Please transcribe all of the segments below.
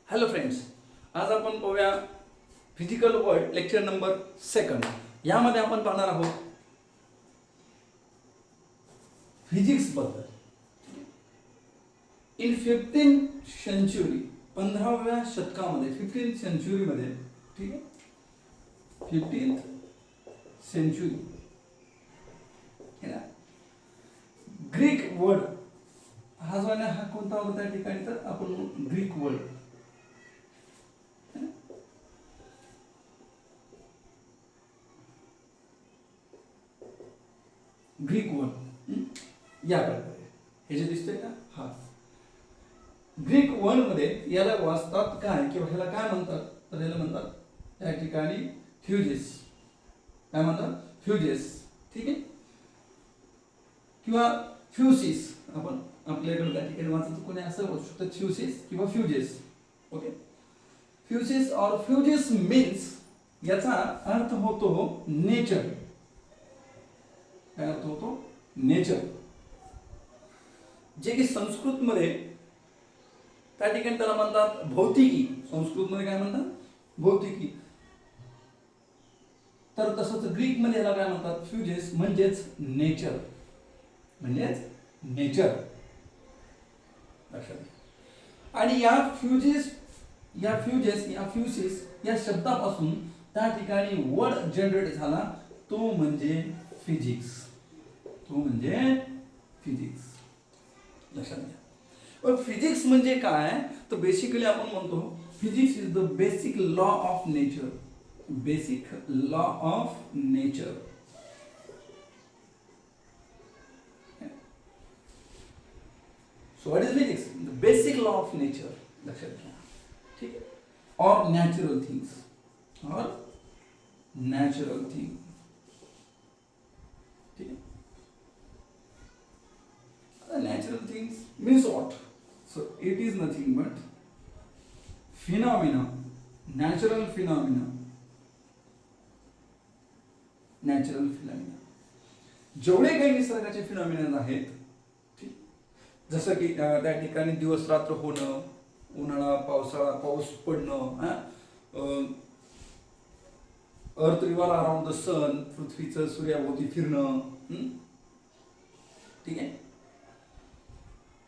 Hello friends, आज आपण पाहूया फिजिकल वर्ल्ड लेक्चर नंबर 2. यामध्ये आपण पाहणार आहोत फिजिक्स बद्दल. इन 15th सेंचुरी, 15व्या शतकामध्ये, 15th सेंचुरीमध्ये, ठीक आहे, 15th सेंचुरी ग्रीक वर्ड हा जो आहे हा कोणता होता त्या ठिकाणी, तर आपण ग्रीक वर्ड ग्रीक वर्ड या प्रकारे हे जे दिसतंय ना, हा ग्रीक वर्ड मध्ये याला वाचतात काय किंवा ह्याला काय म्हणतात, तर ह्याला म्हणतात त्या ठिकाणी फ्युजेस. काय म्हणतात? फ्युजेस. ठीक आहे, किंवा फ्युसिस. आपण आपल्याकडे त्या ठिकाणी वाचतो कोणी असं बोलू शकतं, फ्युसिस किंवा फ्युजेस. ओके, फ्युसिस और फ्युजेस मीन्स, याचा अर्थ होतो नेचर. काय अर्थ होतो? नेचर. जे की संस्कृत मध्ये त्या ठिकाणी त्याला म्हणतात भौतिकी. संस्कृत मध्ये काय म्हणतात? भौतिकी. तर तसंच ग्रीक मध्ये याला काय म्हणतात? फ्युजेस म्हणजेच नेचर. म्हणजेच नेचर. लक्षात. आणि या फ्युजेस, या फ्युजेस, या फ्युसिस या शब्दापासून त्या ठिकाणी वर्ड जनरेट झाला, तो म्हणजे फिजिक्स. तो म्हणजे फिजिक्स. लक्षात घ्या. पण फिजिक्स म्हणजे काय, तर बेसिकली आपण म्हणतो physics is the basic law of nature. Basic law of nature. So what is physics? The basic law of nature. लक्षात घ्या. ठीक आहे. और नॅचरल थिंग्स. और नॅचरल थिंग. ठीक आहे. Natural things means what? So it is nothing but phenomena, natural phenomena. Natural phenomena. जेवढे काही निसर्गाचे फिनॉमिना आहेत, ठीक, जसं की त्या ठिकाणी दिवस रात्र होणं, उन्हाळा पावसाळा, पाऊस पडणं, अर्थ रिव्हॉल्व अराउंड द सन, पृथ्वीचं सूर्याभोवती फिरणं, ठीक आहे.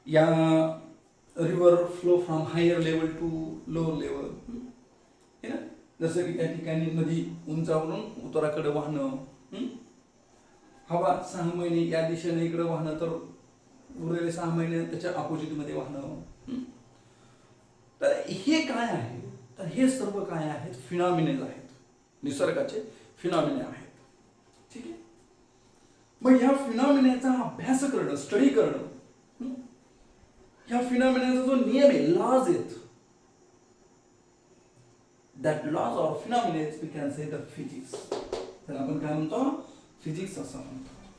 या river flow from higher level to lower level, है ना. जसं की त्या ठिकाणी नदी उंचावरून उतराकडे वाहणं, हवा 6 महिने या दिशेने इकडे वाहणं, तर उरलेले 6 महिने त्याच्या अपोजिट मध्ये वाहणं. तर हे काय आहे, तर हे सर्व काय आहेत? फिनॉमिनल आहेत, निसर्गाचे फिनॉमिने आहेत. ठीक आहे. मग या फिनॉमिनेचा अभ्यास करणं, स्टडी करणं, ह्या फिनॉमिनाचा जो नियम आहे, लॉज आहेत, that laws or phenomenas we can say the physics. तर आपण काय म्हणतो? फिजिक्स असं म्हणतो.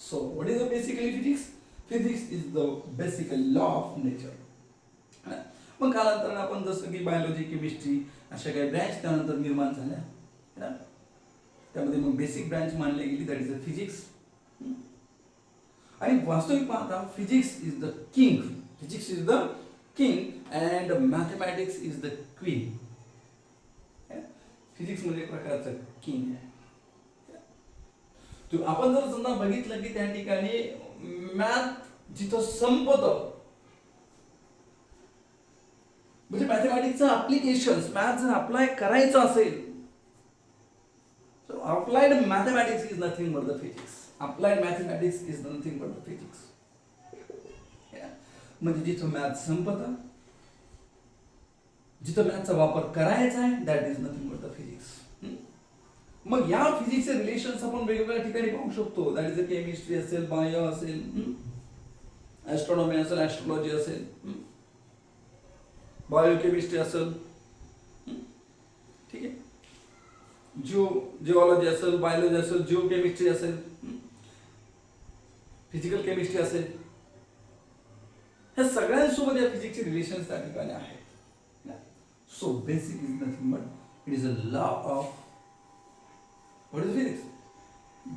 So what is the basically physics? Physics is the basic law of nature. मग कालांतराने आपण जसं की बायोलॉजी, केमिस्ट्री अशा काही ब्रँच त्यानंतर निर्माण झाल्या, त्यामध्ये मग बेसिक ब्रँच मानली गेली, दॅट इज द फिजिक्स. आणि वास्तविक पाहता physics is the king. Physics is the king and mathematics is the queen. Physics म्हणजे एक प्रकारचं किंग आहे. आपण जर समजा बघितलं की त्या ठिकाणी मॅथ जिथं संपतं, म्हणजे मॅथमॅटिक्सचं ऍप्लिकेशन, मॅथ जर अप्लाय करायचं असेल, applied mathematics is nothing but the physics. Applied mathematics is nothing but the physics. म्हणजे जिथं मॅथ संपतं, जिथं मॅथचा वापर करायचा आहे, that is nothing but the physics. मग या फिजिक्सचे रिलेशन्स आपण वेगवेगळ्या ठिकाणी पाहू शकतो. दॅट इज केमिस्ट्री असेल, बायो असेल, ऍस्ट्रॉनॉमी असेल, ऍस्ट्रोलॉजी असेल, बायोकेमिस्ट्री असेल, ठीक आहे, जिओलॉजी असेल, बायोलॉजी असेल, जिओकेमिस्ट्री असेल, फिजिकल केमिस्ट्री असेल, ह्या सगळ्यांसोबत या फिजिक्सचे रिलेशन्स त्या ठिकाणी आहेत. So basic is nothing but it is a law of, what is physics?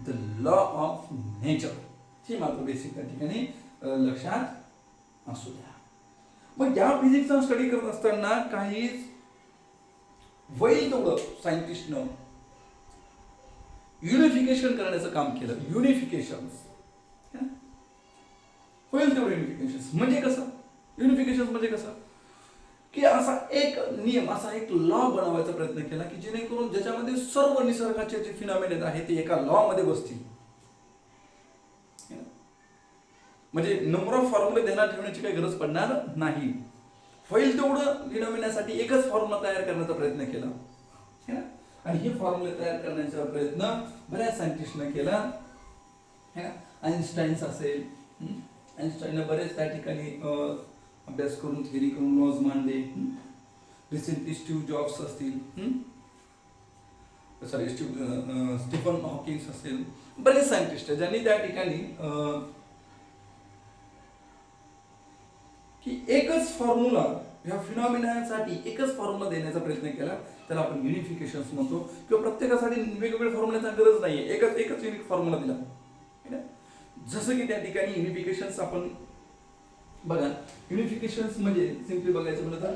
The law of nature. ही मात्र बेसिक त्या ठिकाणी लक्षात असू द्या. मग या फिजिक्सचा स्टडी करत असताना काही होईल तेवढं सायंटिस्टनं युनिफिकेशन करण्याचं काम केलं. युनिफिकेशन होईल तेवढं युनिफिकेशन म्हणजे कसं? युनिफिकेशन म्हणजे कसं की असा एक नियम, असा एक लॉ बनवायचा प्रयत्न केला की जेणेकरून ज्याच्यामध्ये सर्व निसर्गाचे जे फिनॉमिना आहेत ते एका लॉ मध्ये बसतील. म्हणजे नंबर ऑफ फॉर्म्युले ध्यानात ठेवण्याची काही गरज पडणार नाही. होईल तेवढं फिनॉमिनासाठी एकच फॉर्म्युला तयार करण्याचा प्रयत्न केला. आणि हे फॉर्म्युले तयार करण्याचा प्रयत्न बऱ्याच सायंटिस्टने केला. आईन्स्टाईन्स असेल, आईन्स्टाईनने बरेच त्या ठिकाणी अभ्यास करून थेरी करून लॉज मांडले. रिसेंटली स्टीव्ह जॉब्स असतील, स्टीफन हॉकिंग्स असेल, बरेच सायंटिस्ट आहेत ज्यांनी त्या ठिकाणी की एकच फॉर्म्युला ह्या फिनॉमिनासाठी एकच फॉर्म्युला देण्याचा प्रयत्न केला. त्याला आपण युनिफिकेशन म्हणतो. किंवा प्रत्येकासाठी वेगवेगळ्या फॉर्म्युल्याचा गरज नाहीये, एकच युनिक फॉर्म्युला दिला. जसं की त्या ठिकाणी युनिफिकेशन्स आपण बघा, युनिफिकेशन्स म्हणजे सिंपली बघायचं म्हणलं तर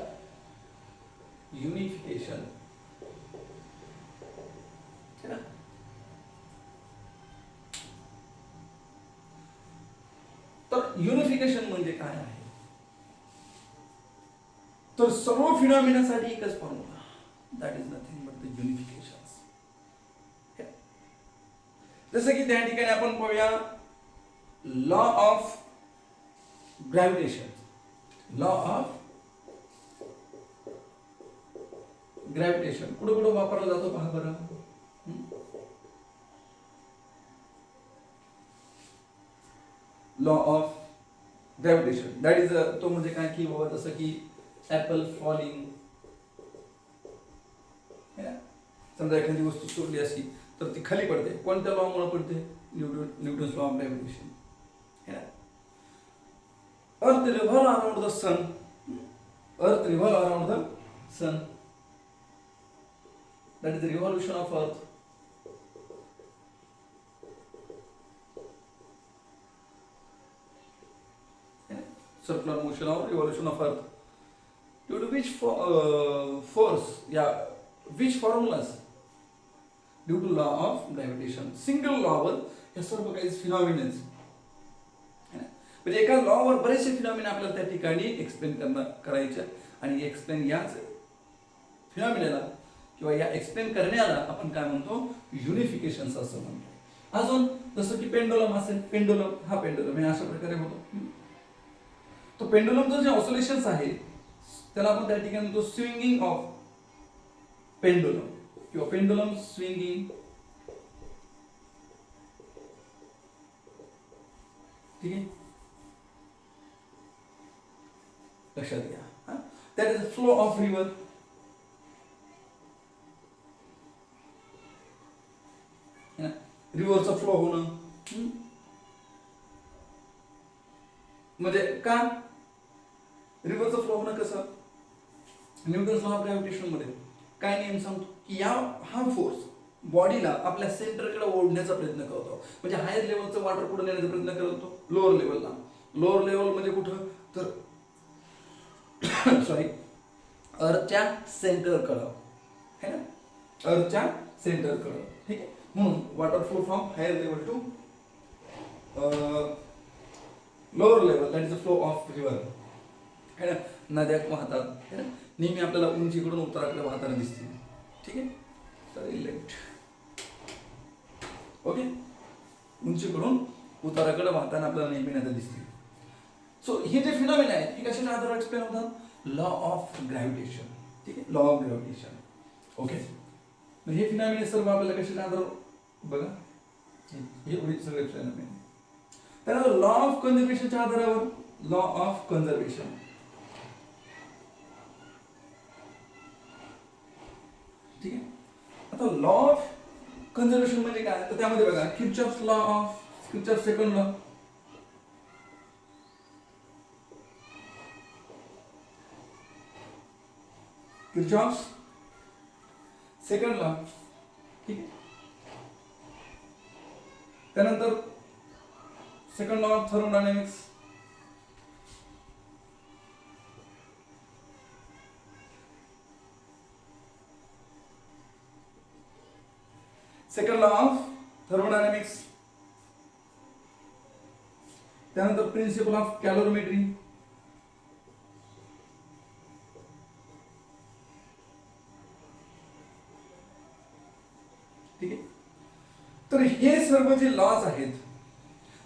युनिफिकेशन तर युनिफिकेशन म्हणजे काय आहे तर सर्व फिनॉमिनासाठी एकच formula. That is nothing but the unifications. जसं की त्या ठिकाणी आपण पाहूया law of gravitation. Law of gravitation कुठं कुठं वापरला जातो पहा बरं. Law of gravitation that is तो म्हणजे काय की बाबा जसं की ऍपल फॉलिंग, समजा एखादी वस्तू सोडली अशी तर ती खाली पडते. कोणत्या लॉ मुळे पडते? Newton's law of gravitation. Earth revolve around the sun. Earth revolve around the sun. That is the revolution of earth. Circular motion or revolution of earth. Due to which force, which formulas? Due to law of gravitation. Single law वर हे सर्व काही phenomena म्हणजे एका law वर बरेचसे phenomena आपल्याला त्या ठिकाणी एक्सप्लेन करायचे आणि एक्सप्लेन याच फिनॉमिनाला किंवा या एक्सप्लेन करण्याला आपण काय म्हणतो? युनिफिकेशन असं म्हणतो. अजून जसं की पेंडुलम असेल, पेंडुलम हा पेंडुलम हे अशा प्रकारे होतो. तो पेंडुलमचं जे ऑसिलेशन्स आहे त्याला आपण त्या ठिकाणी म्हणतो स्विंगिंग ऑफ पेंडुलम किंवा पेंडुलम स्विंगिंग. ठीक आहे, लक्षात घ्या. That is flow of river. रिव्हरचा फ्लो होणं म्हणजे का? रिव्हरचा फ्लो होणं कसं? न्यूटन्स लॉ ऑफ ग्रॅव्हिटेशन मध्ये काय नियम सांगतो की हा फोर्स बॉडीला आपल्या सेंटरकडे ओढण्याचा प्रयत्न करतो. म्हणजे हायर लेवलचं वॉटर पुढे नेण्याचा प्रयत्न करतो लोअर लेवलला. लोअर लेवल म्हणजे कुठं तर सॉरी अर्थच्या सेंटरकडं है ना, अर्थच्या सेंटरकडं. ठीक आहे, म्हणून water flow from higher level to lower level that is a flow of river. है ना, नद्या वाहतात है ना, नेहमी आपल्याला उंचीकडून उत्तराकडे वाहताना दिसतील. ठीक आहे, तर इलेक्ट ओके, उंचीकडून उताराकडे वाहताना आपल्याला नेहमी नद्या दिसतील. सो हे जे फिनॉमिना आहेत हे कशाच्या आधारावर एक्सप्लेन होतात? Law of gravitation. ठीक आहे, लॉ ऑफ ग्रॅव्हिटेशन. ओके, हे फिनॉमिना सर्व आपल्याला कशाच्या आधारावर बघा, हे उडीत सगळे फिनॉमिना. त्यानंतर लॉ ऑफ कन्झर्वेशनच्या आधारावर लॉ ऑफ कन्झर्वेशन. ठीक आहे, आता लॉ ऑफ कन्झर्वेशन म्हणजे काय तर त्यामध्ये बघा Kirchhoff's law of Kirchhoff second law. Kirchhoff's second law. ठीक आहे, त्यानंतर second law of thermodynamics. Second law of thermodynamics, त्यानंतर प्रिन्सिपल ऑफ कॅलोरीमेट्री, ठीक आहे. तर हे सर्व जे लॉज आहेत,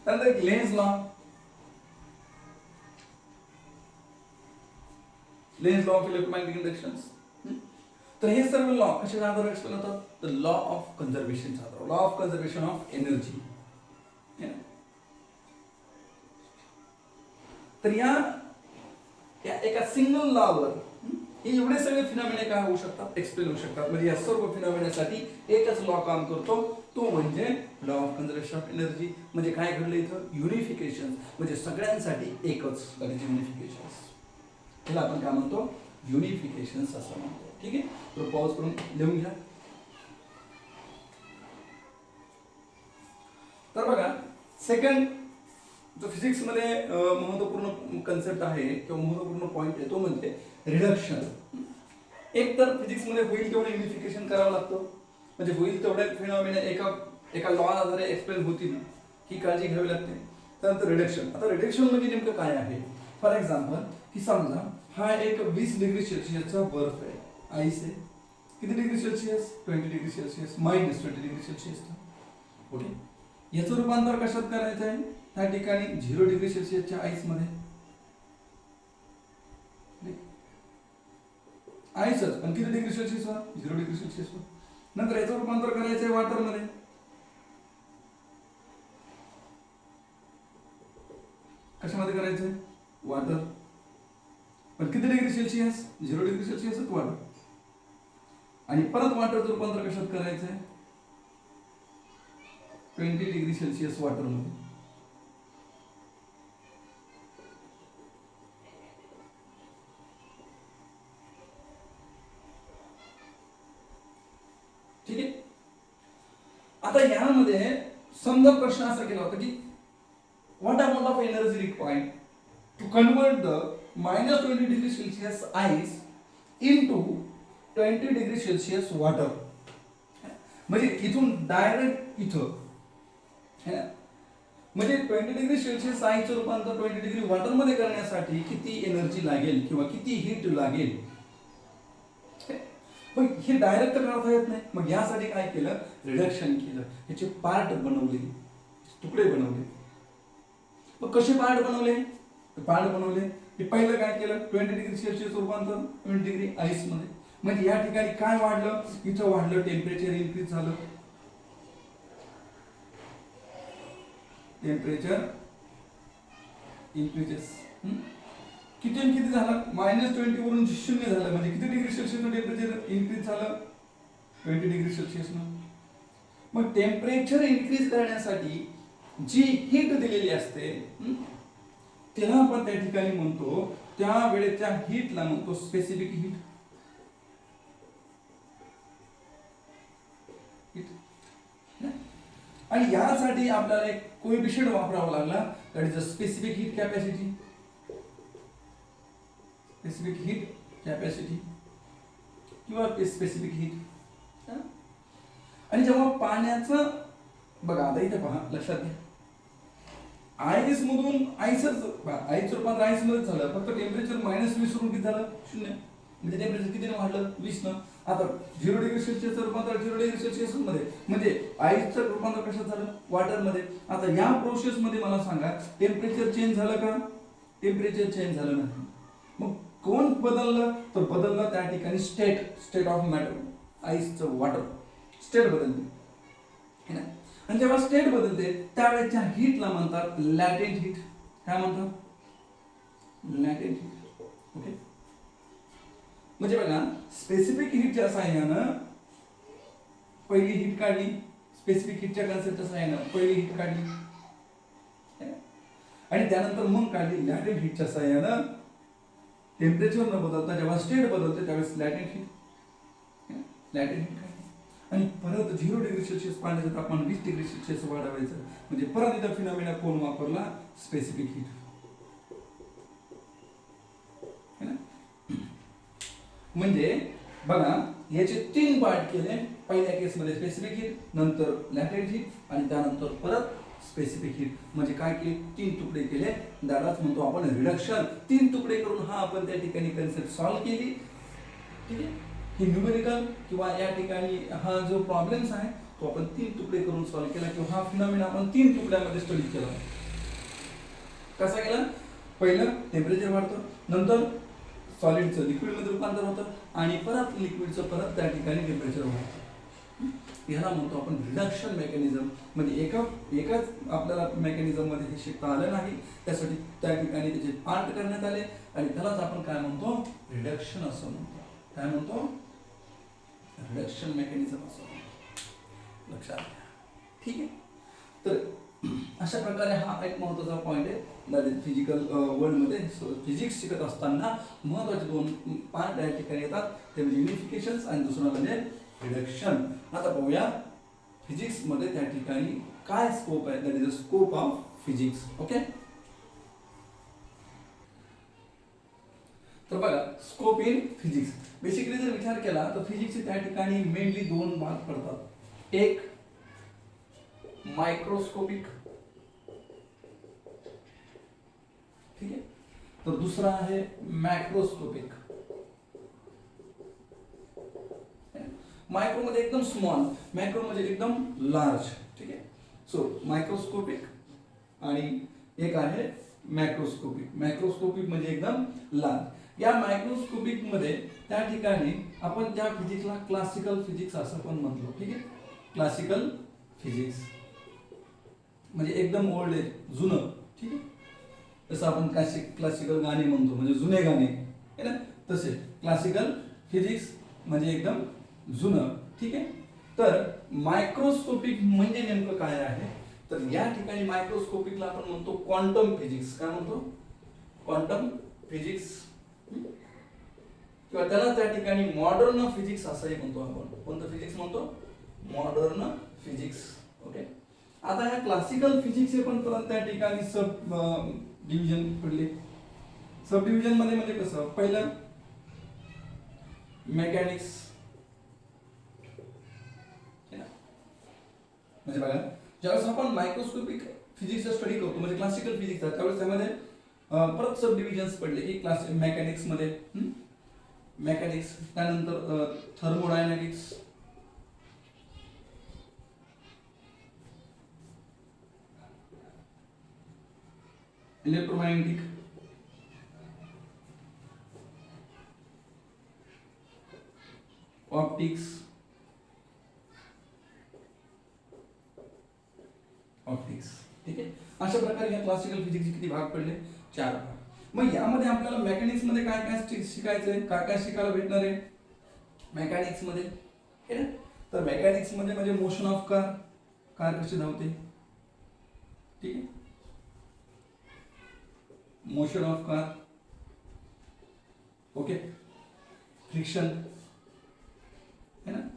त्यानंतर एक Lenz law, Lenz law of electromagnetic inductions. तर हे सर्व लॉ कशाच्या आधारे एक्सप्लेन होतात? द लॉ ऑफ कन्झर्वेशनच्या आधारे, law of conservation of energy. तर या एका सिंगल लॉवर हे एवढे सगळे फिनॉमिना काय होऊ शकतात, एक्सप्लेन होऊ शकतात. म्हणजे या सर्व फिनॉमिनासाठी एकच लॉ काम करतो, तो म्हणजे law of conservation of energy. म्हणजे काय घडलं इथं? युनिफिकेशन, म्हणजे सगळ्यांसाठी एकच युनिफिकेशन. त्याला आपण काय म्हणतो? युनिफिकेशन असं म्हणतो. ठीक आहे, तर पॉज करून लिहून घ्या. तर बघा, सेकंड जो फिजिक्स मध्ये महत्वपूर्ण कन्सेप्ट आहे किंवा महत्वपूर्ण पॉइंट आहे तो म्हणजे रिडक्शन. एक तर फिजिक्स मध्ये होईल तेवढं युनिफिकेशन करावं लागतं, म्हणजे होईल तेवढ्या फिनॉमिना एका लॉ आधारे एक्सप्लेन होतील ही काळजी घ्यावी लागते. त्यानंतर रिडक्शन. आता रिडक्शन म्हणजे नेमकं काय आहे? फॉर एक्झाम्पल की समजा हा एक 20 डिग्री सेल्सिअसचा बर्फ आहे, आईस आहे. किती degree Celsius? 20 degree Celsius, -20 degree Celsius. Okay, याचं रूपांतर कशात करायचं आहे? त्या ठिकाणी 0 डिग्री सेल्सिअसच्या आईस मध्ये, आईसच पण किती डिग्री सेल्सिअस वर? 0 डिग्री सेल्सिअस वर. नंतर याचं रूपांतर करायचं आहे वॉटर मध्ये. कशामध्ये करायचंय? वॉटर. पण किती डिग्री सेल्सिअस? 0 डिग्री सेल्सिअसच वॉटर. आणि परत वॉटरचं रूपांतर कशात करायचंय? 20 डिग्री सेल्सिअस वॉटर मध्ये. ठीक आहे. आता यामध्ये समजा प्रश्न असा केला होता की what amount of energy required to convert the -20 degree Celsius ice into 20 degree Celsius water. म्हणजे इथून डायरेक्ट इथं म्हणजे 20 डिग्री सेल्सिअस आईचं रूपांतर 20 डिग्री वॉटर मध्ये करण्यासाठी किती एनर्जी लागेल किंवा किती हीट लागेल, पण हे डायरेक्ट करता येत नाही. मग यासाठी काय केलं? रिडक्शन केलं. ह्याचे पार्ट बनवले, तुकडे बनवले. मग कसे पार्ट बनवले? पार्ट बनवले हे पहिलं काय केलं? 20 डिग्री सेल्सिअस रूपांतर 20 डिग्री आईस मध्ये. म्हणजे या ठिकाणी काय वाढलं? इथं वाढलं, टेम्परेचर इन्क्रीज झालं. Temperature increases. किती झालं? -20 वरून 0 झालं. म्हणजे किती डिग्री सेल्सिअस टेम्परेचर इन्क्रीज झालं? 20 डिग्री सेल्सिअस. मग टेम्परेचर इन्क्रीज करण्यासाठी जी हीट दिलेली असते त्याला आपण त्या ठिकाणी म्हणतो, त्या वेळेच्या हीटला म्हणतो स्पेसिफिक हीट. आणि यासाठी आपल्याला एक कोएफिशिएंट वापरावा लागला, that is the specific heat capacity. Specific heat capacity किंवा स्पेसिफिक हीट. आणि जेव्हा पाण्याचं बघा, आता इथे पहा, लक्षात घ्या, आईस मधून आईसच आईचं रूपांतर आईस मध्ये झालं, फक्त टेम्परेचर -20 वरून किती झालं? 0. म्हणजे टेम्परेचर किती वाढलं? 20 न. आता 0 डिग्री सेल्सिअसचं रूपांतर 0 डिग्री सेल्सिअस मध्ये, म्हणजे आईसचं रूपांतर कशात झालं? वॉटर मध्ये. आता या प्रोसेस मध्ये मला सांगा, टेम्परेचर चेंज झालं का? टेम्परेचर चेंज झालं नाही. मग कोण बदललं? तर बदललं त्या ठिकाणी स्टेट ऑफ मॅटर. आईसचं वॉटर स्टेट बदलते. आणि जेव्हा स्टेट बदलते त्यावेळेच्या हीटला म्हणतात लॅटेंट हीट. काय म्हणतात? लॅटेंट हीट. ओके, म्हणजे बघा, स्पेसिफिक हीटच्या साहाय्यानं पहिली हीट काढली, स्पेसिफिक हीटच्या कन्सेप्टच्या साहाय्यानं पहिली हीट काढली, आणि त्यानंतर मग काढली लॅटेंट हीटच्या साहाय्यानं. टेम्परेचर न बदलता जेव्हा स्टेट बदलते त्यावेळेस लॅटेंट हीट काढली. आणि परत 0 डिग्री सेल्सिअस पाण्याचं तापमान 20 डिग्री सेल्सिअस वाढवायचं, म्हणजे परत इथं फिनॉमिना कोण वापरला? Specific heat. म्हणजे बघा, याचे 3 पार्ट केले. पहिल्या केसमध्ये स्पेसिफिक हीट, नंतर लॅटेंट हीट आणि त्यानंतर परत स्पेसिफिक हीट. म्हणजे काय केले, 3 तुकडे केले. त्यालाच म्हणतो आपण रिडक्शन. 3 तुकडे करून हा आपण त्या ठिकाणी कन्सेप्ट सॉल्व्ह केली. ठीक आहे, ही न्यूमेरिकल किंवा या ठिकाणी हा जो प्रॉब्लेम्स आहे तो आपण 3 तुकडे करून सॉल्व्ह केला किंवा हा फिनॉमिना आपण 3 तुकड्यामध्ये स्टडी केला. कसा केला, पहिलं टेम्परेचर वाढतं, नंतर सॉलिडचं लिक्विडमध्ये रूपांतर होतं आणि परत लिक्विडचं परत त्या ठिकाणी टेम्परेचर वाढतं. याला म्हणतो आपण रिडक्शन मेकॅनिझम. म्हणजे एकाच आपल्याला मेकॅनिझम मध्ये हे शिकता आलं नाही, त्यासाठी त्या ठिकाणी त्याचे पार्ट करण्यात आले आणि त्यालाच आपण काय म्हणतो, रिडक्शन असं म्हणतो. काय म्हणतो, रिडक्शन मेकॅनिझम असं म्हणतो. लक्षात घ्या. ठीक आहे, तर अशा प्रकारे हा एक महत्त्वाचा पॉईंट आहे फिजिकल वर्ल्डमध्ये. फिजिक्स शिकत असताना महत्त्वाचे 2 पार्ट या ठिकाणी येतात, ते म्हणजे युनिफिकेशन आणि दुसरं म्हणजे रिडक्शन. आता पाहूया फिजिक्स मध्ये त्या ठिकाणी काय स्कोप आहे, that is the scope of physics. Okay, तर बघा स्कोप इन फिजिक्स. बेसिकली जर विचार केला तर फिजिक्सचे त्या ठिकाणी मेनली 2 भाग पडतात. एक मायक्रोस्कोपिक, ठीक आहे, तर दुसरा आहे मॅक्रोस्कोपिक. मायक्रो मध्ये एकदम स्मॉल, मॅक्रो म्हणजे एकदम लार्ज. ठीक आहे, सो मायक्रोस्कोपिक आणि एक आहे मॅक्रोस्कोपिक. मॅक्रोस्कोपिक म्हणजे एकदम लार्ज. या मायक्रोस्कोपिक मध्ये त्या ठिकाणी आपण त्या फिजिक्सला क्लासिकल फिजिक्स असं पण म्हणतो. ठीक आहे, क्लासिकल फिजिक्स म्हणजे एकदम ओल्ड आहे, जुनं. ठीक आहे, जसं आपण क्लासिकल गाणे म्हणतो म्हणजे जुने गाणे आहे ना, तसे क्लासिकल फिजिक्स म्हणजे एकदम जुनं. ठीक आहे, तर मायक्रोस्कोपिक म्हणजे नेमकं काय आहे, तर या ठिकाणी मायक्रोस्कोपिकला आपण म्हणतो क्वांटम फिजिक्स. काय म्हणतो, क्वांटम फिजिक्स, किंवा त्याला त्या ठिकाणी मॉडर्न फिजिक्स असंही म्हणतो आपण. कोणतं फिजिक्स म्हणतो, मॉडर्न फिजिक्स. ओके, आता ह्या क्लासिकल फिजिक्सचे पण त्या ठिकाणी सब डिव्हिजन पडले. सब डिव्हिजन मध्ये म्हणजे कसं, पहिलं मेकॅनिक्स. म्हणजे बघा ज्यावेळेस आपण मायक्रोस्कोपिक फिजिक्सचा स्टडी करतो म्हणजे क्लासिकल फिजिक्सचा, त्यावेळेस त्यामध्ये परत सब डिव्हिजन्स पडले की क्लास मेकॅनिक्स मध्ये मेकॅनिक्स, त्यानंतर थर्मोडायनॅमिक्स, इलेक्ट्रोमॅग्नेटिक, ऑप्टिक्स, ठीक आहे. अशा प्रकारे या क्लासिकल फिजिक्सचे किती भाग पडले, 4 भाग. मग यामध्ये आपल्याला मेकॅनिक्स मध्ये काय काय शिकायचंय, काय काय शिकायला भेटणार आहे मेकॅनिक्स मध्ये, ठीक आहे. तर मेकॅनिक्स मध्ये म्हणजे मोशन ऑफ कार, कार कशी धावते. ठीक आहे, motion of car. Okay, friction है ना,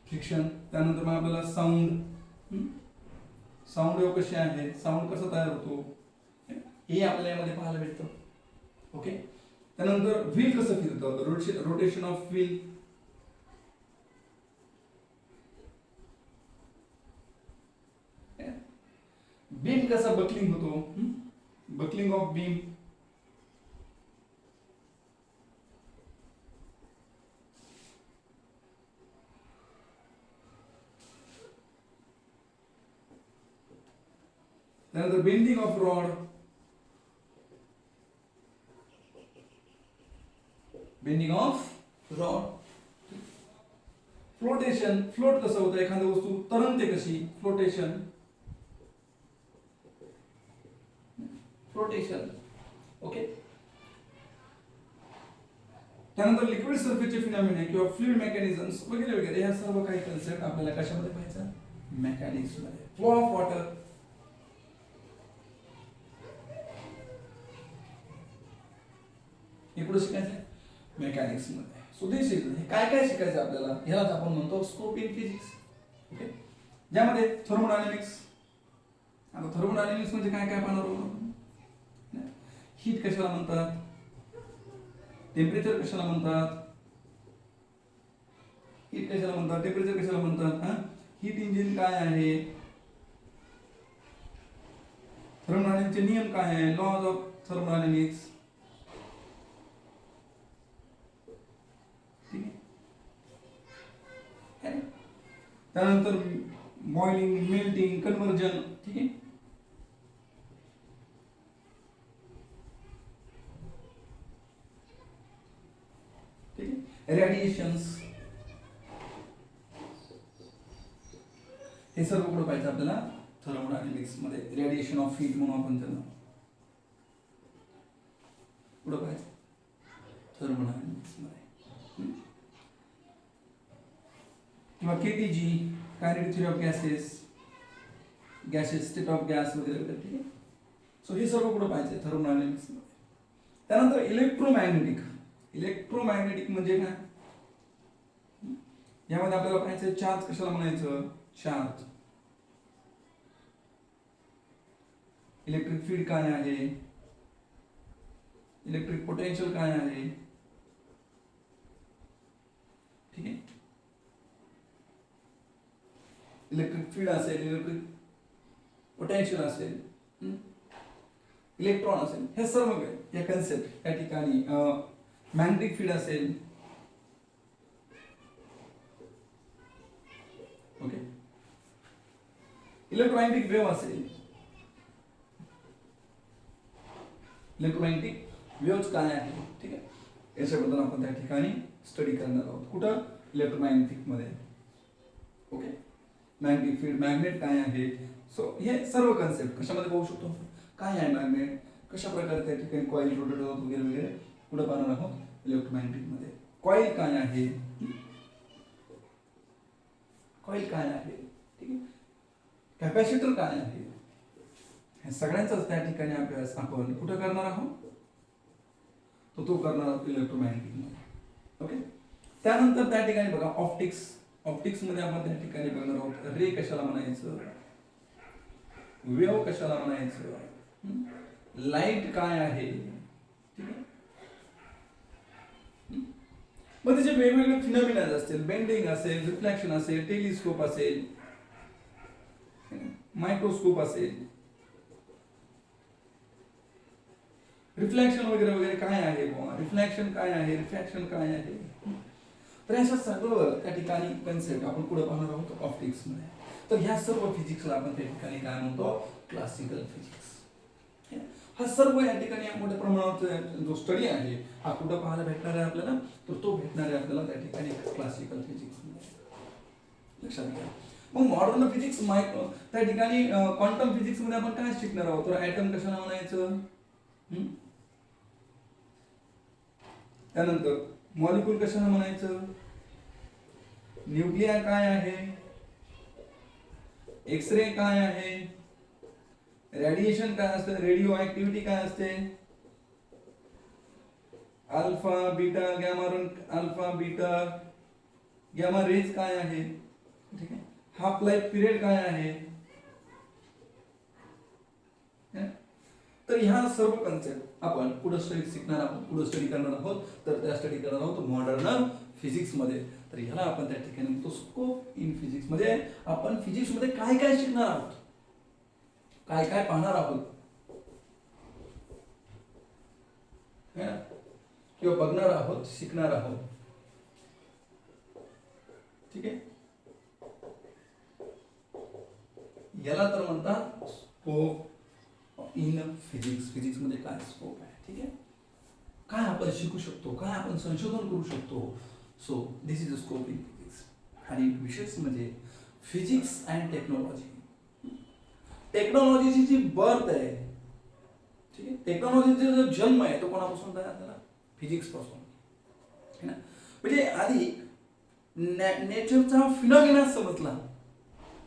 फ्रिक्शन. त्यानंतर मग आपल्याला साऊंड, साऊंड वेव्ह कशी आहे, साऊंड कसा तयार होतो हे आपल्याला यामध्ये पाहायला भेटतं. ओके, त्यानंतर व्हील कसं फिरतं, रोटेशन ऑफ व्हील. बीम कसा बकलिंग होतो, बकलिंग ऑफ बीम. त्यानंतर bending of rod, bending of rod. Flotation, float कसं होतं, एखादी वस्तू तरंगते कशी, फ्लोटेशन, फ्लोटेशन. ओके, त्यानंतर लिक्विड सरफेसचे फिनॉमिना किंवा फ्लुइड मेकॅनिझम्स वगैरे वगैरे ह्या सर्व काही कन्सेप्ट आपल्याला कशामध्ये पाहायचं, मेकॅनिक्स मध्ये. फ्लो ऑफ वॉटर, हे कुठे शिकायचं, मेकॅनिक्स मध्ये. सो दिस इज, हे काय काय शिकायचं आपल्याला, ह्यालाच आपण म्हणतो स्कोप इन फिजिक्स. ओके, ज्यामध्ये थर्मोडायनॅमिक्स. आता थर्मोडायनॅमिक्स म्हणजे काय काय पाहणार आहोत, हीट कशाला म्हणतात, टेम्परेचर कशाला म्हणतात, हीट कशाला म्हणतात, टेम्परेचर कशाला म्हणतात, हीट इंजिन काय आहे, थर्मोडायनामिक्सचे नियम काय आहे, लॉज ऑफ थर्मोडायनामिक्स. ठीक आहे. त्यानंतर बॉइलिंग, मेल्टिंग, कन्वर्जन. ठीक आहे. रेडिएशन्स, हे सर्व कुठं पाहिजे आपल्याला, थर्मोडायनामिक्स मध्ये. रेडिएशन ऑफ हीट म्हणून आपण त्यांना कुठं पाहिजे, थर्मोडायनामिक्स मध्ये. किंवा KTG, kinetic theory of gases, gases, state of gas वगैरे वगैरे. ठीक आहे. सो हे सर्व कुठं पाहिजे, थर्मोडायनामिक्स मध्ये. त्यानंतर इलेक्ट्रोमॅग्नेटिक. इलेक्ट्रोमॅग्नेटिक म्हणजे काय, यामध्ये आपल्याला पाहायचं चार्ज कशाला म्हणायचं, चार्ज. इलेक्ट्रिक फील्ड काय आहे, इलेक्ट्रिक पोटेन्शियल काय आहे. ठीक आहे. इलेक्ट्रिक फील्ड असेल, इलेक्ट्रिक पोटेन्शियल असेल, इलेक्ट्रॉन असेल, हे सर्व या कन्सेप्ट या ठिकाणी. मॅग्नेटिक फील्ड असेल, ओके. इलेक्ट्रोमॅग्नेटिक वेव्ह असेल, इलेक्ट्रोमॅग्नेटिक वेव्हज काय आहे. ठीक आहे. याच्याबद्दल आपण त्या ठिकाणी स्टडी करणार आहोत. कुठं, इलेक्ट्रोमॅग्नेटिक मध्ये. ओके. मॅग्नेटिक फील्ड, मॅग्नेट काय आहे. सो हे सर्व कन्सेप्ट कशामध्ये पाहू शकतो, काय आहे मॅग्नेट, कशा प्रकारे त्या ठिकाणी कॉईल रोटेट होतात वगैरे वगैरे, कुठं पाहणार आहोत, इलेक्ट्रोमॅग्नेटिक मध्ये. कॉईल काय आहे, कॉईल काय आहे. ठीक आहे. कॅपॅसिटर काय आहे, हे सगळ्यांचाच त्या ठिकाणी अभ्यास आपण कुठं करणार आहोत, तो करणार आहोत इलेक्ट्रोमॅग्नेटिक मध्ये. ओके. त्यानंतर त्या ठिकाणी बघा ऑप्टिक्स. ऑप्टिक्स मध्ये आपण त्या ठिकाणी बघणार आहोत रे कशाला म्हणायचं, वेव्ह कशाला म्हणायचं, लाईट काय आहे. ठीक आहे. मग त्याचे वेगवेगळे फिनॉमिना असतील, बेंडिंग असेल, रिफ्लेक्शन असेल, टेलिस्कोप असेल, मायक्रोस्कोप असेल, रिफ्लेक्शन वगैरे वगैरे काय आहे, रिफ्लेक्शन काय आहे, रिफ्रॅक्शन काय आहे. तर असं सगळं त्या ठिकाणी कन्सेप्ट आपण पुढे पाहणार आहोत ऑप्टिक्स मध्ये. तर ह्या सर्व फिजिक्सला आपण त्या ठिकाणी काय म्हणतो, क्लासिकल फिजिक्स. हा सर्व या ठिकाणी मोठ्या प्रमाणात जो स्टडी आहे हा कुठं पाहायला भेटणार आहे आपल्याला, तर तो भेटणार आहे आपल्याला त्या ठिकाणी क्लासिकल फिजिक्स मध्ये. लक्षात घ्या. मग मॉडर्न फिजिक्स त्या ठिकाणी क्वांटम फिजिक्स मध्ये आपण काय शिकणार आहोत, तर ऍटम कशाला म्हणायचं, त्यानंतर मॉलिक्यूल कशाला म्हणायचं, न्यूक्लिया काय आहे, एक्सरे काय आहे, रेडिएशन काय असते, रेडिओ ऍक्टिव्हिटी काय असते, अल्फा बीटा गॅमा रेज काय आहे. ठीक आहे. हाफ लाईफ पिरियड काय आहे. तर ह्या सर्व कन्सेप्ट आपण पुढे स्टडी शिकणार आहोत, पुढे स्टडी करणार आहोत. तर त्या स्टडी करणार आहोत मॉडर्न फिजिक्स मध्ये. तर ह्याला आपण त्या ठिकाणी म्हणतो स्कोप इन फिजिक्स. म्हणजे आपण फिजिक्स मध्ये काय काय शिकणार आहोत, काय काय पाहणार आहोत किंवा बघणार आहोत, शिकणार आहोत. ठीक आहे. याला तर म्हणतात स्कोप इन फिजिक्स. फिजिक्स मध्ये काय स्कोप आहे. ठीक आहे. काय आपण शिकू शकतो, काय आपण संशोधन करू शकतो. So this is a scope in physics. आणि विशेष म्हणजे फिजिक्स अँड टेक्नॉलॉजी. टेक्नॉलॉजीची जी बर्थ आहे, ठीक आहे, टेक्नॉलॉजीचा जो जन्म आहे तो कोणापासून झाला, फिजिक्स पासून. है ना. म्हणजे आधी नेचरचा फिनॉमिना समजला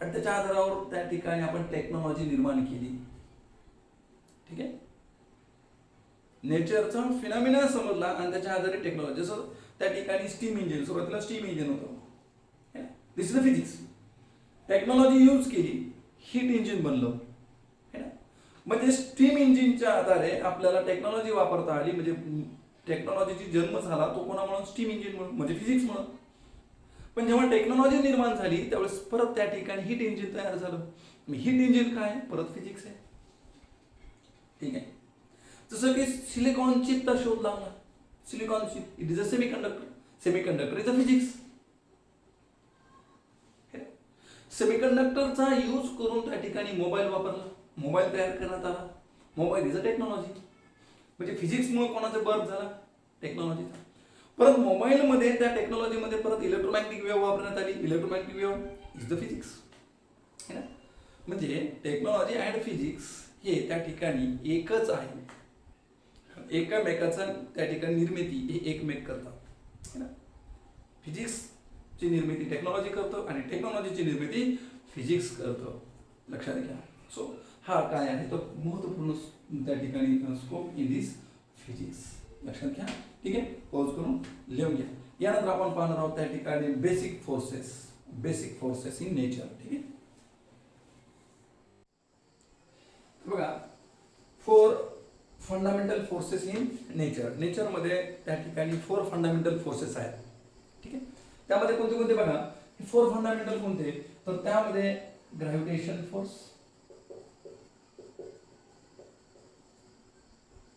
आणि त्याच्या आधारावर त्या ठिकाणी आपण टेक्नॉलॉजी निर्माण केली. ठीक आहे. नेचरचा फिनॉमिना समजला आणि त्याच्या आधारे टेक्नॉलॉजी. जसं त्या ठिकाणी स्टीम इंजिन, सुरुवातीला स्टीम इंजिन होतं. This is the physics. Technology use केली, हीट इंजिन बनलं. है ना. म्हणजे स्टीम इंजिनच्या आधारे आपल्याला टेक्नॉलॉजी वापरता आली. म्हणजे टेक्नॉलॉजीची जन्म झाला तो कोणामुळे, स्टीम इंजिन म्हणून, म्हणजे फिजिक्स म्हणून. पण जेव्हा टेक्नॉलॉजी निर्माण झाली त्यावेळेस परत त्या ठिकाणी हीट इंजिन तयार झालं. हीट इंजिन काय आहे? परत फिजिक्स आहे. ठीक आहे. जसं की सिलिकॉन चिपचा शोध लावला. Silicon chip it is a semiconductor. Semiconductor is a physics. सेमीकंडक्टरचा यूज करून त्या ठिकाणी मोबाईल वापरला. मोबाईल तयार करण्यात आला. Mobile is a technology. म्हणजे फिजिक्समुळे कोणाचा बर्थ झाला? टेक्नॉलॉजीचा. परत मोबाईलमध्ये त्या टेक्नॉलॉजीमध्ये परत इलेक्ट्रोमॅग्नेटिक वेव्ह वापरण्यात आली. Electromagnetic wave is the physics. है ना. म्हणजे टेक्नॉलॉजी अँड फिजिक्स हे त्या ठिकाणी एकच आहे. एकमेकाचा त्या ठिकाणी निर्मिती हे एकमेक करतात. है ना. फिजिक्सची निर्मिती टेक्नॉलॉजी करतो आणि टेक्नॉलॉजीची निर्मिती फिजिक्स करतो. लक्षात घ्या. सो हा काय आहे तो महत्त्वपूर्ण त्या ठिकाणी स्कोप इन दिस फिजिक्स. लक्षात घ्या. ठीक आहे. पॉज करून लिहून घ्या. यानंतर आपण पाहणार आहोत त्या ठिकाणी basic forces. Basic forces in nature. ठीक आहे. बघा 4 फंडामेंटल फोर्सेस इन नेचर. नेचरमध्ये त्या ठिकाणी 4 फंडामेंटल फोर्सेस आहेत. ठीक आहे. त्यामध्ये कोणते कोणते बघा. 4 फंडामेंटल कोणते? तर त्यामध्ये ग्रॅव्हिटेशन फोर्स.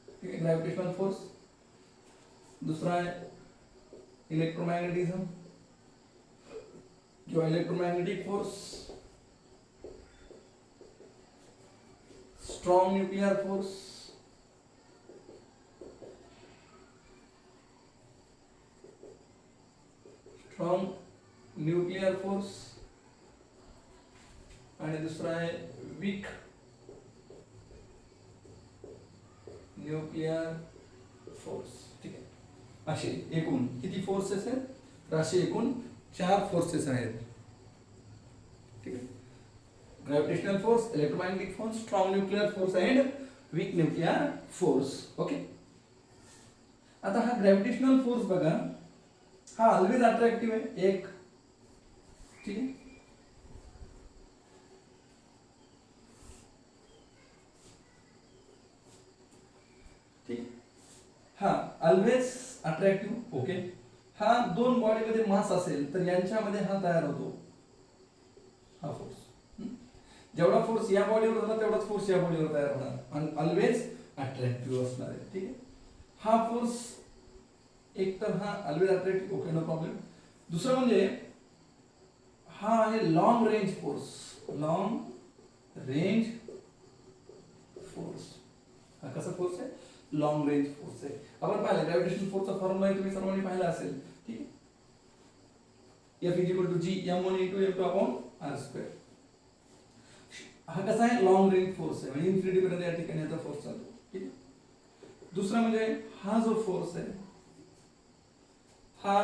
ठीक आहे. Gravitational force. दुसरा आहे इलेक्ट्रोमॅग्नेटिझम किंवा electromagnetic force. Strong nuclear force. Strong nuclear force आणि दुसरा आहे वीक न्यूक्लियर फोर्स. ठीक आहे. असे एकूण किती फोर्सेस आहेत? तर असे एकूण 4 फोर्सेस आहेत. ठीक आहे. Gravitational force, electromagnetic force, strong nuclear force and weak nuclear force. Okay. आता हा ग्रॅव्हिटेशनल फोर्स बघा, हा ऑलवेज अट्रॅक्टिव्ह आहे. एक. ठीक आहे. ठीक. हा ऑलवेज अट्रॅक्टिव्ह. ओके. हा 2 बॉडीमध्ये मास असेल तर यांच्यामध्ये हा तयार होतो. हा फोर्स जेवढा फोर्स या बॉडीवर होता तेवढाच फोर्स या बॉडीवर तयार होणार आणि ऑलवेज अट्रॅक्टिव्ह असणार आहे. ठीक आहे. हा फोर्स एक तर हा always attractive. Okay, no problem. दुसरं म्हणजे हा आहे long range force. Long range force. हा कसा फोर्स आहे? लॉंग रेंज फोर्स आहे. आपण पाहिलं ग्रॅव्हिटेशनल फोर्सचा फॉर्म्युला तुम्ही सर्वांनी पाहिला असेल. ठीक आहे. F = G m1 × m2 upon r². हा कसा आहे? लॉंग रेंज फोर्स आहे. म्हणजे इन्फिनिटी पर्यंत या ठिकाणी याचा फोर्स चालतो. ठीक आहे. दुसरा म्हणजे हा जो फोर्स आहे हा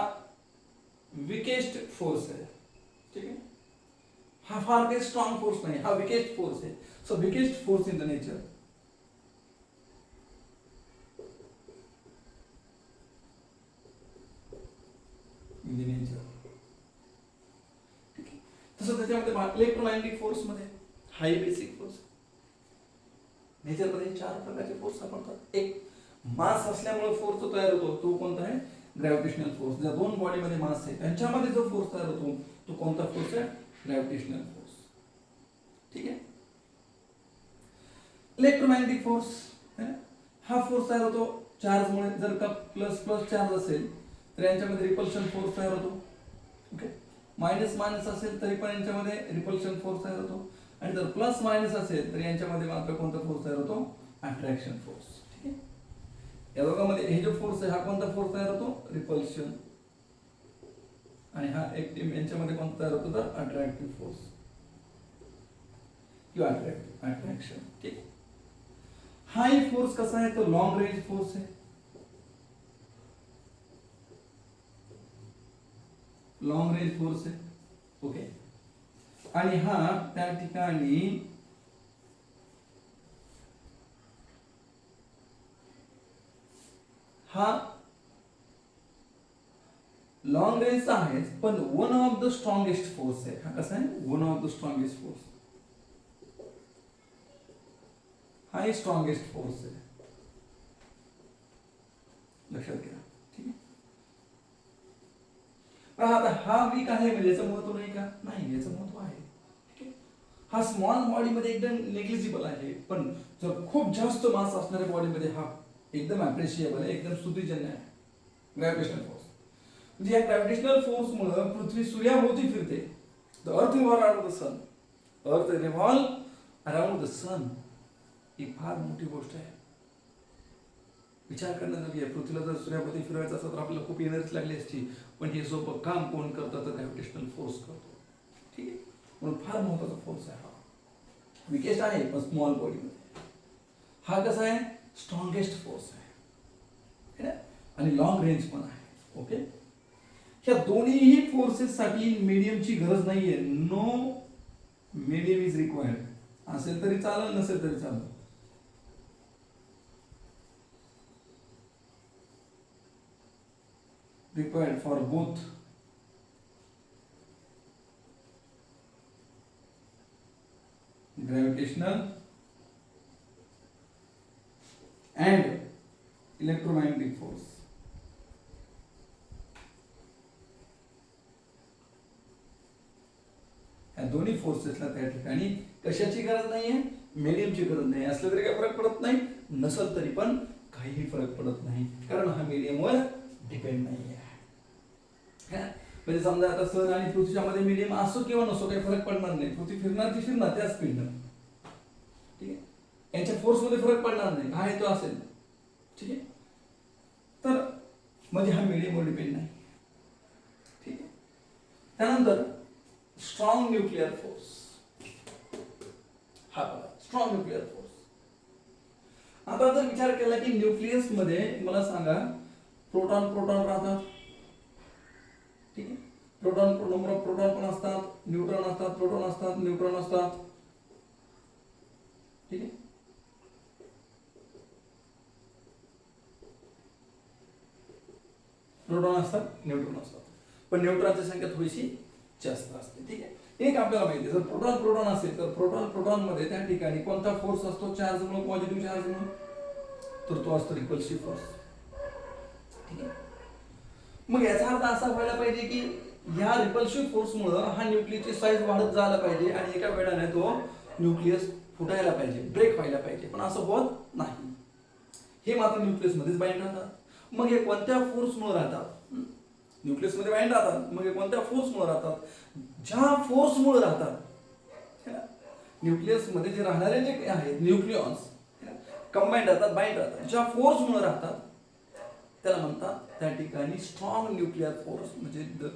विकेस्ट फोर्स आहे. ठीक आहे. हा फार काही स्ट्रॉंग फोर्स नाही, हा विकेस्ट फोर्स आहे. So weakest force in the nature. In the nature. ठीक आहे. तसं त्याच्यामध्ये इलेक्ट्रोमॅग्नेटिक फोर्स मध्ये हाय बेसिक फोर्स. नेचरमध्ये 4 प्रकारचे फोर्स सापडतात. एक मास असल्यामुळे फोर्स तयार होतो तो कोणता आहे? Gravitational force. ज्या 2 बॉडीमध्ये मास आहे त्यांच्यामध्ये जो फोर्स तयार होतो तो कोणता फोर्स आहे? Gravitational force. ठीक आहे. इलेक्ट्रोमॅग्नेटिक फोर्स हा फोर्स तयार होतो चार्जमुळे. जर का प्लस प्लस चार्ज असेल तर यांच्यामध्ये रिपल्शन फोर्स तयार होतो. ओके. मायनस मायनस असेल तरी पण यांच्यामध्ये रिपल्शन फोर्स तयार होतो. आणि जर प्लस मायनस असेल तर यांच्यामध्ये मात्र कोणता फोर्स तयार होतो? Attraction force. ठीक आहे. या दोघांमध्ये हे जो फोर्स आहे हा कोणता फोर्स तयार होतो? रिपल्शन. आणि हा एक यांच्यामध्ये कोणता तयार होतो? तर अट्रॅक्टिव्ह फोर्स किंवा अट्रॅक्शन. ठीक. हा एक फोर्स कसा आहे? तो लॉंग रेंज फोर्स आहे. लॉंग रेंज फोर्स आहे. ओके. आणि हा त्या ठिकाणी हा लॉंग रेंजचा आहे पण one of the strongest force आहे. हा कसा आहे? One of the strongest force. हा एक स्ट्रॉंगेस्ट फोर्स आहे. लक्षात घ्या. ठीक आहे. आता हा वीक आहे म्हणजे याचं महत्व नाही का? नाही, याचं महत्व आहे. ठीक आहे. हा स्मॉल बॉडीमध्ये एकदम नेग्लिजिबल आहे, पण जर खूप जास्त मास असणाऱ्या बॉडीमध्ये हा एकदम अप्रिशिएबल आहे, एकदम स्तुतीजन्य आहे. ग्रॅव्हिटेशनल फोर्स म्हणजे या ग्रॅव्हिटेशनल फोर्समुळे पृथ्वी सूर्याभोवती फिरते. The earth revolve around the sun. Earth revolve around the सन ही फार मोठी गोष्ट आहे. विचार करण्याजोगी आहे. पृथ्वीला जर सूर्याभोवती फिरवायचं असतं तर आपल्याला खूप एनर्जी लागली असती, पण हे सोपं काम कोण करतं? तर ग्रॅव्हिटेशनल फोर्स करतो. ठीक आहे. म्हणून फार महत्वाचा फोर्स आहे हा. विकेस्ट आहे पण स्मॉल बॉडीमध्ये. हा कसा आहे? स्ट्रॉंगेस्ट फोर्स आहे आणि लॉंग रेंज पण आहे. ओके. ह्या दोन्हीही फोर्सेससाठी मीडियमची गरज नाहीये. No medium is required. असेल तरी चालेल, नसेल तरी चालेल. Required for both gravitational and electromagnetic force. या दोन्ही फोर्सेसला त्या ठिकाणी कशाची गरज नाहीये? मीडियमची गरज नाही. असलं तरी काही फरक पडत नाही, नसल तरी पण काहीही फरक पडत नाही, कारण हा मीडियमवर डिपेंड नाही आहे. म्हणजे समजा आता सन आणि पृथ्वीच्या मध्ये मीडियम असो किंवा नसो काही फरक पडणार नाही. पृथ्वी फिरणार ती फिरणार त्या स्पीडनं. ठीक आहे. यांच्या फोर्स मध्ये फरक पडणार नाही, हा येतो असेल. ठीक आहे. तर म्हणजे हा मीडियमवर डिपेंड नाही. ठीक आहे. त्यानंतर स्ट्रॉंग न्यूक्लिअर फोर्स. हा बघा, स्ट्रॉंग न्यूक्लिअर फोर्स. आता जर विचार केला की न्यूक्लियस मध्ये मला सांगा प्रोटॉन राहतात. ठीक आहे. नंबर ऑफ प्रोटॉन पण असतात, न्यूट्रॉन असतात, प्रोटॉन असतात, न्यूट्रॉन असतात. ठीक आहे. प्रोटॉन असतात, न्यूट्रॉन असतात, पण न्यूट्रॉनची संख्या थोडीशी जास्त असते. ठीक आहे. एक आपल्याला माहिती आहे, जर प्रोटॉन असेल तर प्रोटॉन मध्ये त्या ठिकाणी कोणता फोर्स असतो? चार्ज म्हणून, पॉझिटिव्ह चार्ज म्हणून, तर तो असतो रिपल्सिव्ह फोर्स. ठीक आहे. मग याचा अर्थ असा व्हायला पाहिजे की ह्या रिपल्सिव्ह फोर्समुळे हा न्यूक्लियसची साईज वाढत जायला पाहिजे आणि एका वेळाने तो न्यूक्लियस फुटायला पाहिजे, ब्रेक व्हायला पाहिजे, पण असं होत नाही. हे मात्र न्यूक्लियस मध्येच बाइंड राहतात. मग हे कोणत्या फोर्समुळे राहतात? न्यूक्लियस मध्ये बाइंड राहतात. मग हे कोणत्या फोर्समुळे राहतात? ज्या फोर्समुळे राहतात, न्यूक्लियस मध्ये जे राहणारे जे आहेत न्यूक्लियॉन्स कंबाईंड राहतात, बाइंड राहतात, ज्या फोर्समुळे राहतात त्याला म्हणतात त्या ठिकाणी स्ट्रॉंग न्यूक्लिअर फोर्स. म्हणजे the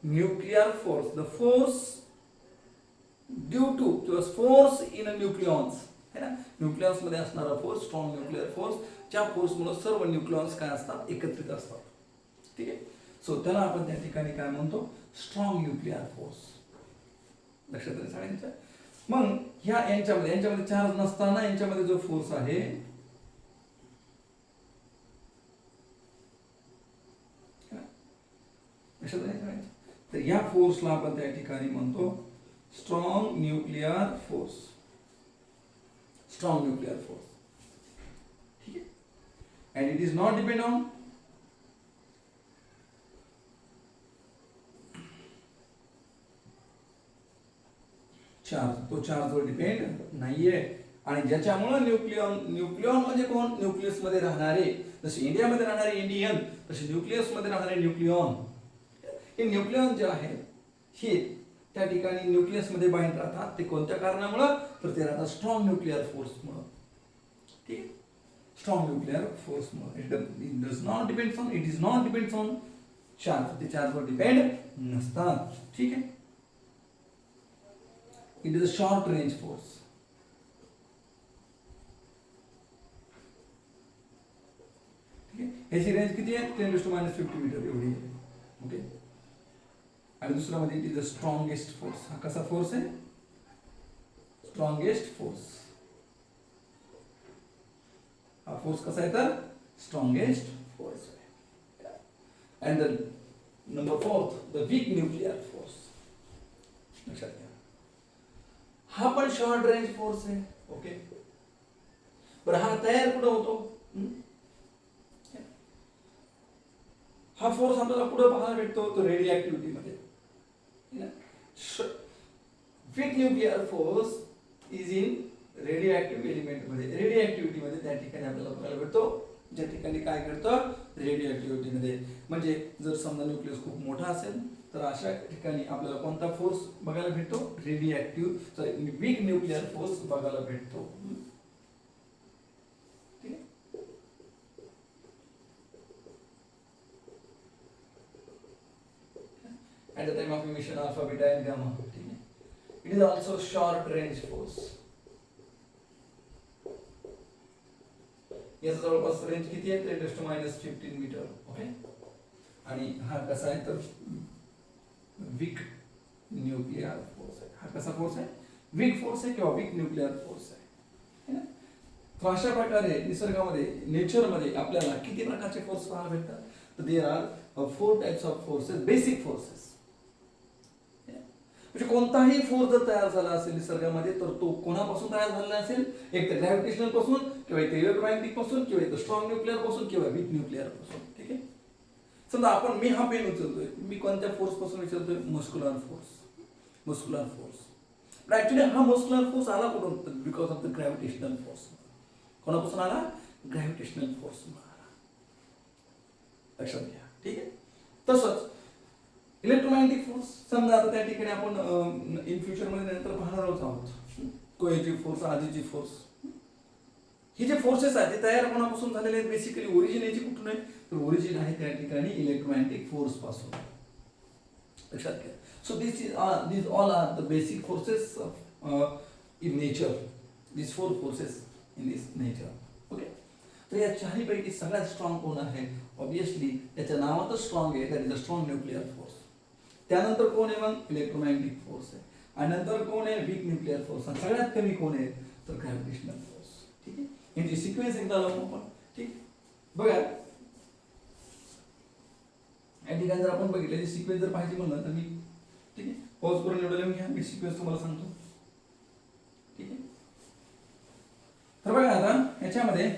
nuclear force, the force due to किंवा फोर्स इन अ न्यूक्लियॉन्स है ना. न्यूक्लियॉन्स मध्ये असणारा फोर्स स्ट्रॉंग न्यूक्लिअर फोर्स, ज्या फोर्समुळे सर्व न्यूक्लियॉन्स काय असतात? एकत्रित असतात. ठीक आहे. सो त्याला आपण त्या ठिकाणी काय म्हणतो? Strong nuclear force. लक्षात आलं सगळ्यांच्या? मग ह्या यांच्यामध्ये चार्ज नसताना यांच्यामध्ये जो फोर्स आहे तर या फोर्सला आपण त्या ठिकाणी म्हणतो strong nuclear force. Strong nuclear force. ठीक आहे. And it is not depend on charge. तो चार्जवर डिपेंड नाहीये. आणि ज्याच्यामुळे न्यूक्लियॉन म्हणजे कोण? न्यूक्लियस मध्ये राहणारे. जसे इंडियामध्ये राहणारे इंडियन, तसे न्यूक्लियस मध्ये राहणारे न्यूक्लियॉन. हे न्यूक्लियॉन जे आहेत हे त्या ठिकाणी न्यूक्लियस मध्ये बाइंड राहतात. ते कोणत्या कारणामुळे? तर ते राहतात स्ट्रॉंग न्यूक्लिअर फोर्समुळे. ठीक आहे. स्ट्रॉंग न्यूक्लिअर फोर्समुळे. It does not depends on charge. ते चार्जवर डिपेंड नसतात. ठीक आहे. It is a short range force. ठीक आहे. याची रेंज किती आहे? 10⁻50 मीटर एवढी आहे. ओके. आणि दुसरा मध्ये it is the strongest force. हा कसा फोर्स आहे? Strongest force. हा फोर्स कसा आहे? तर strongest force. And the number 4 the weak nuclear force. लक्षात घ्या. हा पण शॉर्ट रेंज फोर्स आहे. ओके. बरं, हा तयार कुठं होतो? हा फोर्स आपल्याला पुढे पाहायला भेटतो तो रेडिओ ऍक्टिव्हिटी मध्ये. Weak nuclear force is in radioactive element मध्ये. रेडिओ ऍक्टिव्हिटी मध्ये त्या ठिकाणी आपल्याला बघायला भेटतो, ज्या ठिकाणी काय करतं रेडिओ ऍक्टिव्हिटी मध्ये. म्हणजे जर समजा न्यूक्लियस खूप मोठा असेल तर अशा ठिकाणी आपल्याला कोणता फोर्स बघायला भेटतो, radioactive sorry weak nuclear force बघायला भेटतो. At the time of emission alpha, beta and gamma. It is also short range force. याचा जवळपास रेंज किती आहे, 10⁻⁻15 मीटर. ओके. आणि हा कसा आहे तर वीक न्यूक्लिअर फोर्स आहे. हा कसा फोर्स आहे, वीक फोर्स आहे किंवा वीक न्यूक्लिअर फोर्स आहे. तर अशा प्रकारे निसर्गामध्ये नेचरमध्ये आपल्याला किती प्रकारचे फोर्स पाहायला भेटतात, तर there are 4 types of forces, basic forces. म्हणजे कोणताही फोर्स जर तयार झाला असेल निसर्गामध्ये तर तो कोणापासून तयार झालेला असेल, एक तर ग्रॅव्हिटेशनल पासून किंवा एक इलेक्ट्रोमॅग्नेटिक पासून किंवा एक स्ट्रॉंग न्यूक्लिअर पासून किंवा वीक न्यूक्लिअर पासून. ठीक आहे. समजा आपण मी हा पेन उचलतोय, मी कोणत्या फोर्स पासून उचलतोय, मस्क्युलर फोर्स. Muscular force. पण ऍक्च्युली हा मस्क्युलर फोर्स आला कुठून, because of the gravitational force. कोणापासून आला, ग्रॅव्हिटेशनल फोर्स आला. लक्षात घ्या. ठीक आहे. तसंच इलेक्ट्रोमॅग्नेटिक फोर्स, समजा आता त्या ठिकाणी आपण इन फ्युचर मध्ये नंतर पाहणार आहोत कोएजिव्ह फोर्स, आधीची फोर्स. ही जे फोर्सेस आहेत ते तयार कोणापासून झालेले आहेत, बेसिकली ओरिजिन याची कुठून आहे, तर ओरिजिन आहे त्या ठिकाणी इलेक्ट्रोमॅग्नेटिक फोर्स पासून. लक्षात घ्या. So these all are the basic forces in nature. These 4 forces in this nature. Okay. तर या चारहीपैकी सगळ्यात स्ट्रॉंग कोण आहे, ऑब्विसली त्याच्या नावातच स्ट्रॉंग आहे, that is a strong nuclear force. त्यानंतर कोण आहे मग, इलेक्ट्रोमॅग्नेटिक फोर्स आहे. आणि नंतर कोण आहे, वीक न्यूक्लिअर फोर्स. आणि सगळ्यात कमी कोण आहे, तर ग्रॅव्हिटेशनल फोर्स. ठीक आहे. यांची सिक्वेन्स एकदा लावू आपण. ठीक. बघा या ठिकाणी जर आपण बघितलं सिक्वेन्स जर पाहिजे म्हणलं तर मी, ठीक आहे, पॉज करून एवढं लिहून घ्या, मी सिक्वेन्स तुम्हाला सांगतो. ठीक आहे. तर बघा आता याच्यामध्ये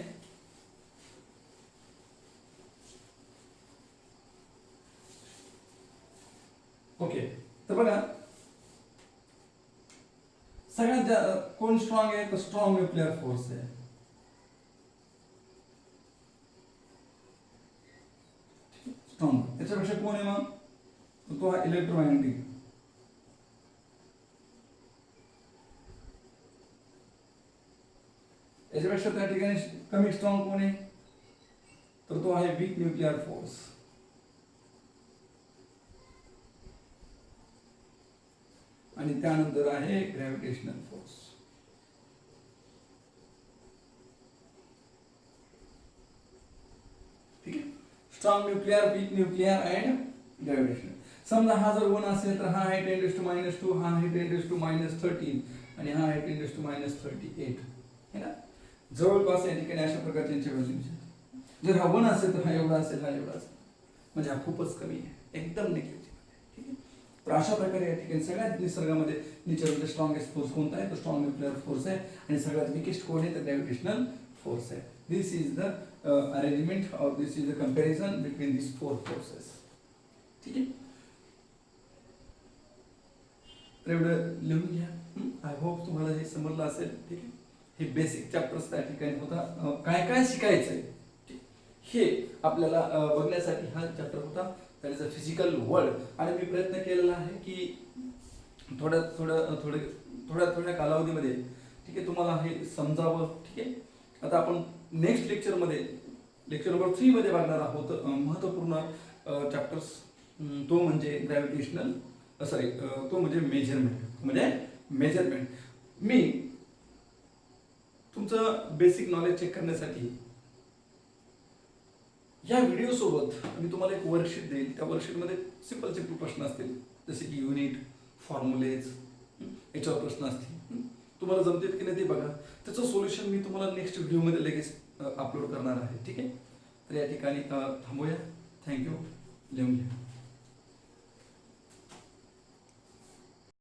ओके. तर बघा सगळ्यात कोण स्ट्रॉंग आहे, तर स्ट्रॉंग न्यूक्लिअर फोर्स आहे. स्ट्रॉंग. त्याच्यापेक्षा कोण आहे मग, तो हा इलेक्ट्रोमॅग्नेटिक. याच्यापेक्षा त्या ठिकाणी कमी स्ट्रॉंग कोण आहे, तर तो आहे वीक न्यूक्लिअर फोर्स. आणि त्यानंतर आहे ग्रॅव्हिटेशनल फोर्स. ठीक आहे. Strong nuclear, weak nuclear and gravitational. समजा हा जर 1 असेल तर हा आहे 10⁻², हा आहे 10⁻13 आणि हा आहे 10⁻38 है ना. जवळपास या ठिकाणी अशा प्रकारचे व्हॅल्यूज. जर हा 1 असेल तर हा एवढा असेल, हा एवढा असेल, म्हणजे हा खूपच कमी आहे, एकदम निगेटिव्ह. ठीक आहे. तर अशा प्रकारे या ठिकाणी सगळ्यात निसर्गामध्ये नेचरमध्ये स्ट्रॉंगेस्ट फोर्स कोणता आहे, तो स्ट्रॉंग न्यूक्लिअर फोर्स आहे. आणि सगळ्यात विकेस्ट कोण आहे, तर ग्रॅव्हिटेशनल फोर्स आहे. दिस इज द अरेंजमेंट और this is the comparison between this 4 forces. ठीक आहे. तर एवढं लिहून घ्या. आय होप तुम्हाला हे समजलं असेल. ठीक आहे. हे बेसिक चॅप्टर्स त्या ठिकाणी होता, काय काय शिकायचंय हे आपल्याला बघण्यासाठी हा चॅप्टर होता, that is a physical world. आणि मी प्रयत्न केलेला आहे की थोड्या कालावधीमध्ये, ठीक आहे, तुम्हाला हे समजावं. ठीक आहे. आता आपण नेक्स्ट लेक्चरमध्ये, लेक्चर नंबर 3 मध्ये बघणार आहोत महत्त्वपूर्ण चॅप्टर्स. तो म्हणजे ग्रॅव्हिटेशनल सॉरी तो म्हणजे मेजरमेंट. मी तुमचं बेसिक नॉलेज चेक करण्यासाठी या व्हिडिओ सोबत मी तुम्हाला एक वर्कशीट देईल. त्या वर्कशीटमध्ये सिंपल प्रश्न असतील, जसे की युनिट, फॉर्म्युलेज, याच्यावर प्रश्न असतील. तुम्हाला जमतील की नाही ते बघा. त्याचं सोल्युशन मी तुम्हाला नेक्स्ट व्हिडिओमध्ये लगेच अपलोड करणार आहे. ठीक आहे. तर या ठिकाणी थांबूया. थँक्यू. लिहून घ्या.